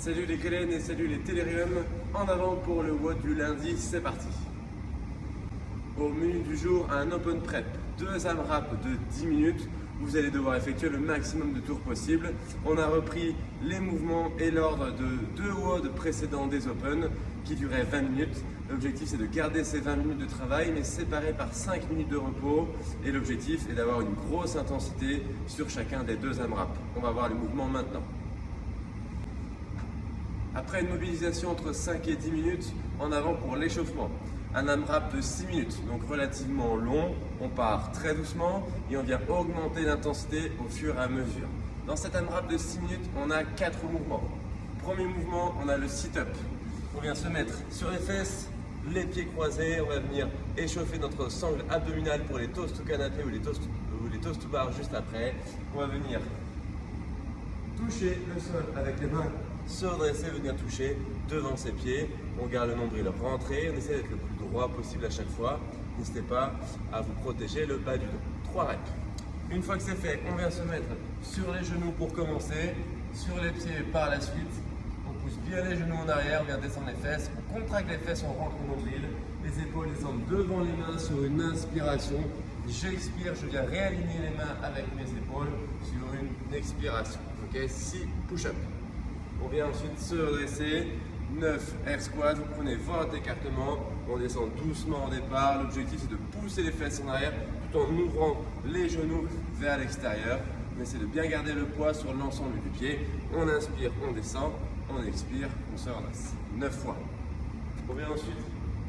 Salut les Grêles et salut les Télériums. En avant pour le WOD du lundi, c'est parti. Au menu du jour, un open prep, 2 AMRAP de 10 minutes. Vous allez devoir effectuer le maximum de tours possible. On a repris les mouvements et l'ordre de 2 WOD précédents des Open qui duraient 20 minutes. L'objectif c'est de garder ces 20 minutes de travail mais séparés par 5 minutes de repos. Et l'objectif est d'avoir une grosse intensité sur chacun des 2 AMRAP. On va voir les mouvements maintenant. Après une mobilisation entre 5 et 10 minutes, en avant pour l'échauffement. Un AMRAP de 6 minutes, donc relativement long. On part très doucement et on vient augmenter l'intensité au fur et à mesure. Dans cet AMRAP de 6 minutes, on a 4 mouvements. Premier mouvement, on a le sit-up. On vient se mettre sur les fesses, les pieds croisés. On va venir échauffer notre sangle abdominale pour les toasts au canapé ou les toasts to bar juste après. On va venir toucher le sol avec les mains, se redresser, venir toucher devant ses pieds. On garde le nombril rentré, on essaie d'être le plus droit possible à chaque fois. N'hésitez pas à vous protéger le bas du dos. 3 reps. Une fois que c'est fait, on vient se mettre sur les genoux pour commencer, sur les pieds par la suite. On pousse bien les genoux en arrière, on vient descendre les fesses, on contracte les fesses, on rentre le nombril. Les épaules descendent devant les mains sur une inspiration. J'expire, je viens réaligner les mains avec mes épaules sur une expiration. Ok, 6 push-up. On vient ensuite se redresser. 9 air squats, vous prenez votre écartement, on descend doucement au départ. L'objectif c'est de pousser les fesses en arrière tout en ouvrant les genoux vers l'extérieur. On essaie de bien garder le poids sur l'ensemble du pied. On inspire, on descend, on expire, on se redresse. 9 fois. On vient ensuite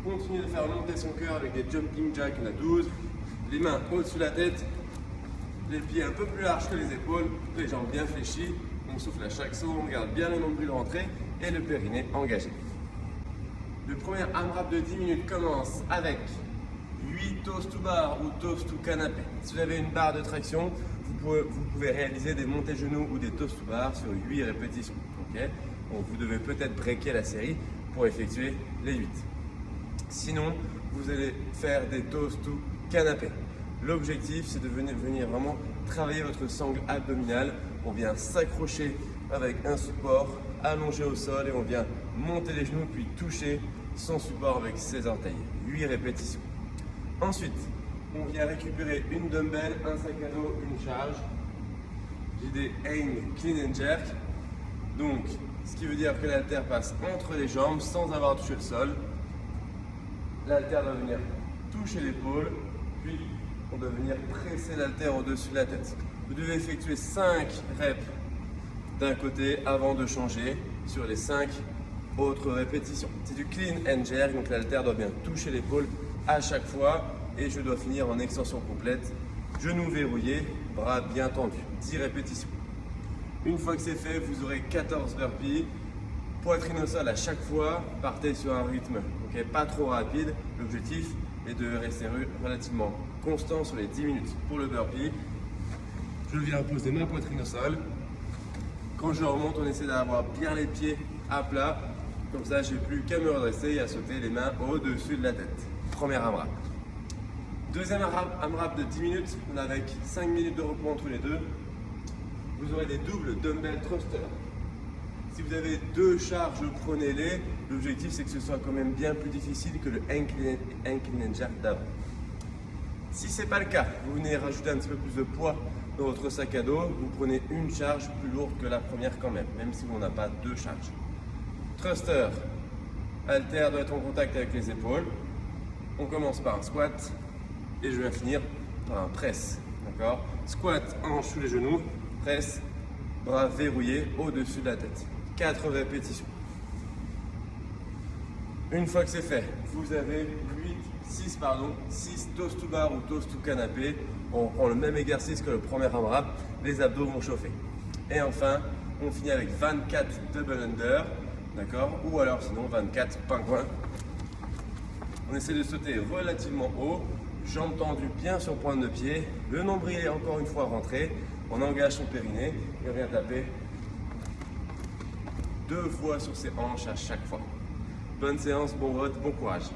continuer de faire monter son cœur avec des jumping jacks, on a 12. Les mains au-dessus de la tête, les pieds un peu plus larges que les épaules, les jambes bien fléchies. On souffle à chaque saut, on garde bien le nombril rentré et le périnée engagé. Le premier AMRAP de 10 minutes commence avec 8 toasts to bar ou toasts to canapé. Si vous avez une barre de traction, vous pouvez réaliser des montées genoux ou des toasts to bar sur 8 répétitions. Okay, donc vous devez peut-être breaker la série pour effectuer les 8. Sinon, vous allez faire des toasts to canapé. L'objectif, c'est de venir vraiment travailler votre sangle abdominale. On vient s'accrocher avec un support allongé au sol et on vient monter les genoux puis toucher son support avec ses orteils. 8 répétitions. Ensuite, on vient récupérer une dumbbell, un sac à dos, une charge. J'ai des hang clean and jerk. Donc, ce qui veut dire que l'haltère passe entre les jambes sans avoir touché le sol. L'haltère doit venir toucher l'épaule, puis on doit venir presser l'haltère au-dessus de la tête. Vous devez effectuer 5 reps d'un côté avant de changer sur les 5 autres répétitions. C'est du clean and jerk, donc l'haltère doit bien toucher l'épaule à chaque fois et je dois finir en extension complète. Genoux verrouillés, bras bien tendus. 10 répétitions. Une fois que c'est fait, vous aurez 14 burpees. Poitrine au sol à chaque fois, partez sur un rythme pas trop rapide. L'objectif est de rester relativement constant sur les 10 minutes. Pour le burpee, je viens poser ma poitrine au sol. Quand je remonte, on essaie d'avoir bien les pieds à plat. Comme ça, j'ai plus qu'à me redresser et à sauter les mains au-dessus de la tête. Premier AMRAP. Deuxième AMRAP de 10 minutes, on a avec 5 minutes de repos entre les deux. Vous aurez des doubles dumbbell thrusters. Si vous avez 2 charges, prenez-les. L'objectif, c'est que ce soit quand même bien plus difficile que le hang clean and jerk d'avant. Si ce n'est pas le cas, vous venez rajouter un petit peu plus de poids dans votre sac à dos, vous prenez une charge plus lourde que la première quand même si on n'a pas 2 charges. Thruster, haltère doit être en contact avec les épaules. On commence par un squat et je vais finir par un press. D'accord ? Squat, hanche sous les genoux, press, bras verrouillés au-dessus de la tête. 4 répétitions. Une fois que c'est fait, vous avez 6 toasts to bar ou toasts to canapé. On prend le même exercice que le premier AMRAP, les abdos vont chauffer. Et enfin, on finit avec 24 double under, d'accord ? Ou alors sinon 24 pingouins. On essaie de sauter relativement haut, jambes tendues bien sur pointe de pied, le nombril est encore une fois rentré, on engage son périnée et on vient taper 2 fois sur ses hanches à chaque fois. Bonne séance, bon vote, bon courage.